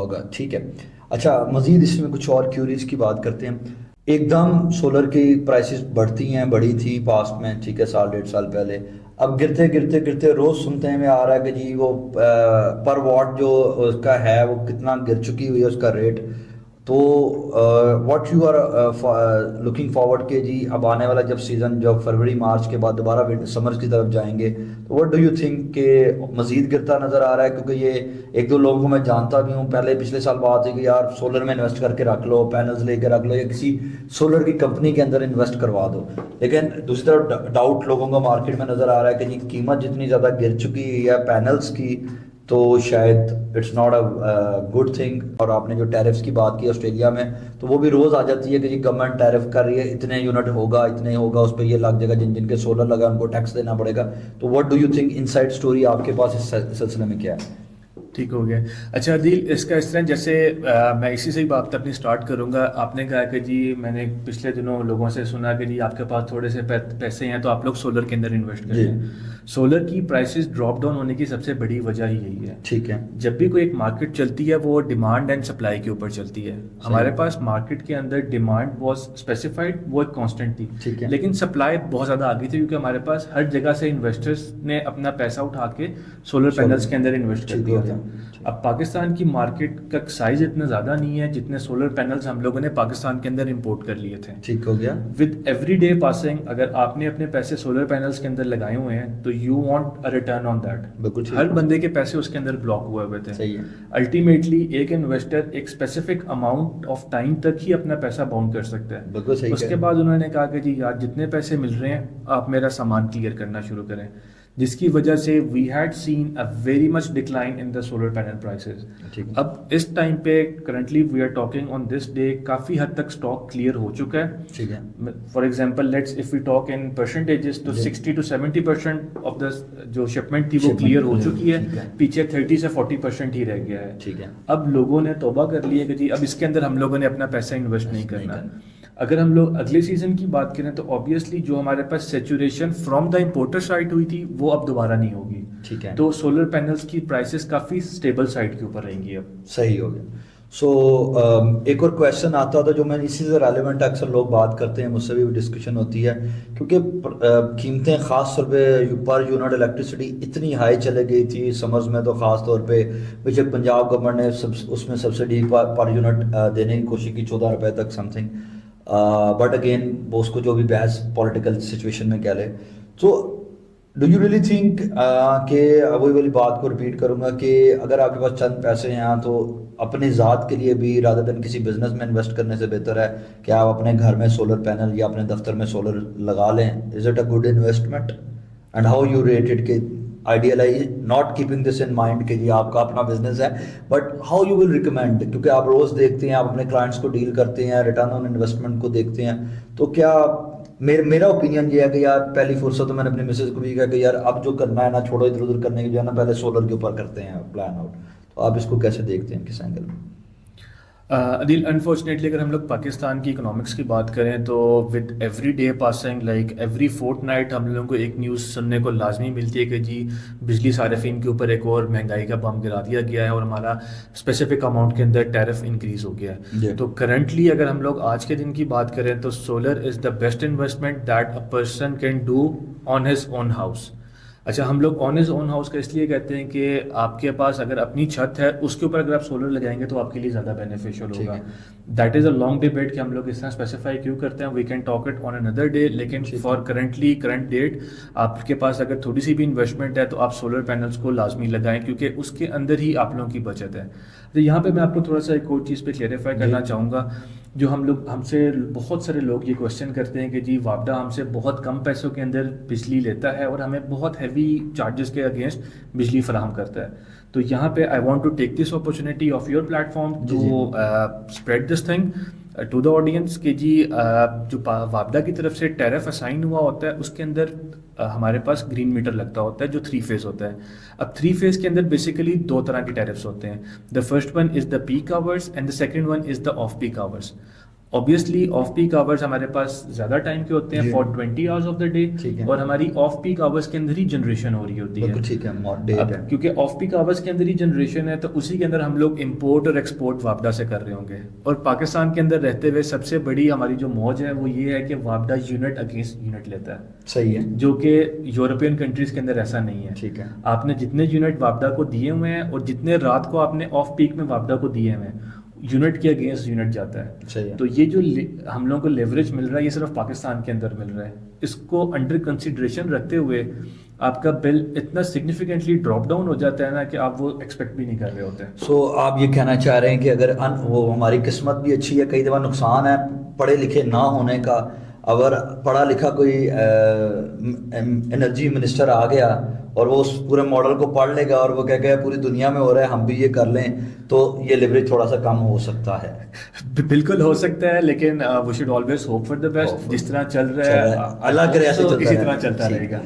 ہوگا. ٹھیک ہے, اچھا مزید اس میں کچھ اور کیوریز کی بات کرتے ہیں. ایک دم سولر کی پرائسز بڑھتی ہیں, بڑھی تھی پاسٹ میں, ٹھیک ہے, سال ڈیڑھ سال پہلے. اب گرتے گرتے گرتے روز سنتے میں آ رہا ہے کہ جی وہ پر واٹ جو اس کا ہے وہ کتنا گر چکی ہوئی ہے اس کا ریٹ. تو what you are looking forward کہ جی اب آنے والا جب سیزن, جب فروری مارچ کے بعد دوبارہ سمرز کی طرف جائیں گے, تو واٹ ڈو یو تھنک کہ مزید گرتا نظر آ رہا ہے؟ کیونکہ یہ ایک دو لوگوں کو میں جانتا بھی ہوں, پہلے پچھلے سال بات تھی کہ یار سولر میں انویسٹ کر کے رکھ لو, پینلز لے کے رکھ لو, یا کسی سولر کی کمپنی کے اندر انویسٹ کروا دو. لیکن دوسری طرف ڈاؤٹ لوگوں کو مارکیٹ میں نظر آ رہا ہے کہ جی قیمت جتنی زیادہ گر چکی ہے پینلز کی, تو شاید it's not a good thing. اور آپ نے جو ٹیرفس کی بات کی آسٹریلیا میں, تو وہ بھی روز آ جاتی ہے کہ جی گورنمنٹ ٹیرف کر رہی ہے, اتنے یونٹ ہوگا, اتنے ہوگا, اس پہ یہ لگ جائے گا, جن جن کے سولر لگا ان کو ٹیکس دینا پڑے گا. تو what do you think in side story آپ کے پاس اس سلسلے میں کیا ہے؟ ٹھیک ہو گیا. اچھا عدیل, اس کا اس طرح جیسے میں اسی سے ہی بات اپنی سٹارٹ کروں گا. آپ نے کہا کہ جی میں نے پچھلے دنوں لوگوں سے سنا کہ جی آپ کے پاس تھوڑے سے پیسے ہیں تو آپ لوگ سولر کے اندر انویسٹ کریں. سولر کی پرائسز ڈراپ ڈاؤن ہونے کی سب سے بڑی وجہ ہی یہی ہے. ٹھیک ہے, جب بھی کوئی ایک مارکیٹ چلتی ہے وہ ڈیمانڈ اینڈ سپلائی کے اوپر چلتی ہے. ہمارے پاس مارکیٹ کے اندر ڈیمانڈ واز اسپیسیفائڈ, وہ ایک کانسٹنٹ تھی, لیکن سپلائی بہت زیادہ آ گئی تھی کیونکہ ہمارے پاس ہر جگہ سے انویسٹرز نے اپنا پیسہ اٹھا کے سولر پینلز کے اندر انویسٹ کر دیا تھا. اب پاکستان کی مارکیٹ کا سائز اتنا زیادہ نہیں ہے جتنے سولر پینلز ہم لوگوں نے پاکستان کے اندر امپورٹ کر لیے تھے. ٹھیک ہو گیا. ود ایوری ڈے پاسنگ اگر آپ نے اپنے پیسے سولر پینلز کے اندر لگائے ہوئے ہیں تو you want a return on that. ہر بندے کے پیسے اس کے اندر بلاک ہوئے ہوئے تھے. الٹیمیٹلی ایک انویسٹر ایک اسپیسیفک اماؤنٹ آف ٹائم تک ہی اپنا پیسہ باؤنڈ کر سکتا ہے. اس کے بعد انہوں نے کہا کہ جی یار جتنے پیسے مل رہے ہیں آپ میرا سامان کلیئر کرنا شروع کریں, جس کی وجہ سے we had seen a very much decline in the solar panel prices. اب اس ٹائم پہ currently we are talking on this day کافی حد تک اسٹاک کلیئر ہو چکا ہے. For example let's if we talk in percentages تو 60 to 70% آف دا جو شپمنٹ تھی وہ کلیئر ہو چکی ہے, پیچھے 30 سے 40% ہی رہ گیا ہے. اب لوگوں نے توبہ کر لی ہے کہ جی اب اس کے اندر ہم لوگوں نے اپنا پیسہ انویسٹ نہیں کرنا. اگر ہم لوگ اگلے سیزن کی بات کریں تو آبویسلی جو ہمارے پاس saturation from the importer side ہوئی تھی وہ اب دوبارہ نہیں ہوگی. ٹھیک ہے, تو سولر پینلز کی پرائسز کافی اسٹیبل سائڈ کے اوپر رہیں گی. اب صحیح ہو گیا. سو ایک اور کویشچن آتا تھا جو میں اسی سے ریلیونٹ اکثر لوگ بات کرتے ہیں, مجھ سے بھی ڈسکشن ہوتی ہے, کیونکہ قیمتیں خاص طور پہ پر یونٹ الیکٹریسٹی اتنی ہائی چلے گئی تھی سمرز میں, تو خاص طور پہ بیشک پنجاب گورنمنٹ نے اس میں سبسڈی پر یونٹ دینے کی کوشش کی 14 روپے تک سم تھنگ, بٹ اگین وہ اس کو جو بھی بحث پولیٹیکل سچویشن میں کہہ لے. تو ڈو یو ریئلی تھنک کہ وہی والی بات کو ریپیٹ کروں گا کہ اگر آپ کے پاس چند پیسے ہیں تو اپنی ذات کے لیے بھی رادر دین کسی بزنس میں انویسٹ کرنے سے بہتر ہے کہ آپ اپنے گھر میں سولر پینل یا اپنے دفتر میں سولر لگا لیں. Is it a good investment and how you rate it کہ idealize not keeping this in mind کہ جی آپ کا اپنا بزنس ہے, but how you will recommend, کیونکہ آپ روز دیکھتے ہیں, آپ اپنے کلائنٹس کو ڈیل کرتے ہیں, ریٹرن آن انویسٹمنٹ کو دیکھتے ہیں, تو کیا میرا اوپینین یہ ہے کہ یار پہلی فرصت تو میں نے اپنے مسز کو بھی کہا کہ یار اب جو کرنا ہے نا چھوڑو ادھر ادھر کرنے کی, جو ہے نا پہلے سولر کے اوپر کرتے ہیں پلان آؤٹ. تو آپ اس کو کیسے دیکھتے ہیں, کس اینگل میں؟ عدیل انفارچونیٹلی اگر ہم لوگ پاکستان کی اکنامکس کی بات کریں تو with every day passing like every fourth night ہم لوگوں کو ایک نیوز سننے کو لازمی ملتی ہے کہ جی بجلی صارفین کے اوپر ایک اور مہنگائی کا بم گرا دیا گیا ہے اور ہمارا اسپیسیفک اماؤنٹ کے اندر ٹیرف انکریز ہو گیا ہے. تو کرنٹلی اگر ہم لوگ آج کے دن کی بات کریں تو solar is the best investment that a person can do on his own house. اچھا, ہم لوگ آن ہز اون ہاؤس کا اس لیے کہتے ہیں کہ آپ کے پاس اگر اپنی چھت ہے اس کے اوپر اگر آپ سولر لگائیں گے تو آپ کے لیے زیادہ بینیفیشیل ہوگا. That is a long debate کہ ہم لوگ اس طرح اسپیسیفائی کیوں کرتے ہیں, we can talk it on another day. لیکن فار کرنٹ ڈیٹ آپ کے پاس اگر تھوڑی سی بھی انویسٹمنٹ ہے تو آپ سولر پینلس کو لازمی لگائیں کیونکہ اس کے اندر ہی آپ لوگوں کی بچت ہے. تو یہاں پہ میں آپ کو تھوڑا سا ایک اور چیز پہ کلیئرفائی کرنا چاہوں گا. جو ہم سے بہت سارے لوگ یہ کوشچن کرتے ہیں کہ جی وابڈا ہم سے بہت کم پیسوں کے اندر بجلی لیتا ہے اور ہمیں بہت ہیوی چارجز کے اگینسٹ بجلی فراہم کرتا ہے. تو یہاں پہ I want to take this opportunity of your platform to spread this thing to the audience کہ جی جو وابڈا کی طرف سے ٹیرف اسائن ہوا ہوتا ہے اس کے اندر ہمارے پاس گرین میٹر لگتا ہوتا ہے جو 3 فیز ہوتا ہے. اب 3 فیز کے اندر بیسیکلی 2 طرح کے ٹیرفس ہوتے ہیں. The first one is the peak hours and the second one is the off peak hours. obviously off peak hours ہمارے پاس زیادہ ٹائم کے ہوتے ہیں جی. for 20 hours of the day, ٹھیک ہے. اور ہماری آف پیک آورس کے اندر ہی جنریشن ہو رہی ہوتی ہے. بالکل ٹھیک ہے. ڈے اب کیونکہ آف پیک آورس کے اندر ہی جنریشن ہے تو اسی کے اندر ہم لوگ امپورٹ اور ایکسپورٹ وابڈا سے کر رہے ہوں گے. اور پاکستان کے اندر رہتے ہوئے سب سے بڑی ہماری جو موج ہے وہ یہ ہے کہ وابڈا یونٹ اگینسٹ یونٹ لیتا ہے, صحیح ہے. جو کہ یورپین کنٹریز کے اندر ایسا نہیں ہے. ٹھیک ہے. آپ نے جتنے یونٹ وابڈا کو دیے ہوئے ہیں اور جتنے رات کو آپ نے آف پیک میں وابڈا کو دیے ہوئے ہیں, یونٹ کے اگینسٹ یونٹ جاتا ہے. صحیح ہے. تو یہ جو ہم لوگوں کو لیوریج مل رہا ہے یہ صرف پاکستان کے اندر مل رہا ہے. اس کو انڈر کنسیڈریشن رکھتے ہوئے آپ کا بل اتنا سگنیفیکنٹلی ڈراپ ڈاؤن ہو جاتا ہے نا کہ آپ وہ ایکسپیکٹ بھی نہیں کر رہے ہوتے. سو آپ یہ کہنا چاہ رہے ہیں کہ اگر وہ ہماری قسمت بھی اچھی ہے, کئی دفعہ نقصان ہے پڑھے لکھے نہ ہونے کا. اگر پڑھا لکھا کوئی انرجی منسٹر آ گیا اور وہ اس پورے ماڈل کو پڑھ لے گا اور وہ کہہ گیا پوری دنیا میں ہو رہا ہے ہم بھی یہ کر لیں, تو یہ لیوریج تھوڑا سا کم ہو سکتا ہے. بالکل ہو سکتا ہے, لیکن we should always hope for the best. جس طرح چل رہا ہے اللہ کرے ایسے تو چلتا اسی رہے. طرح چلتا ٹھیک. رہے گا.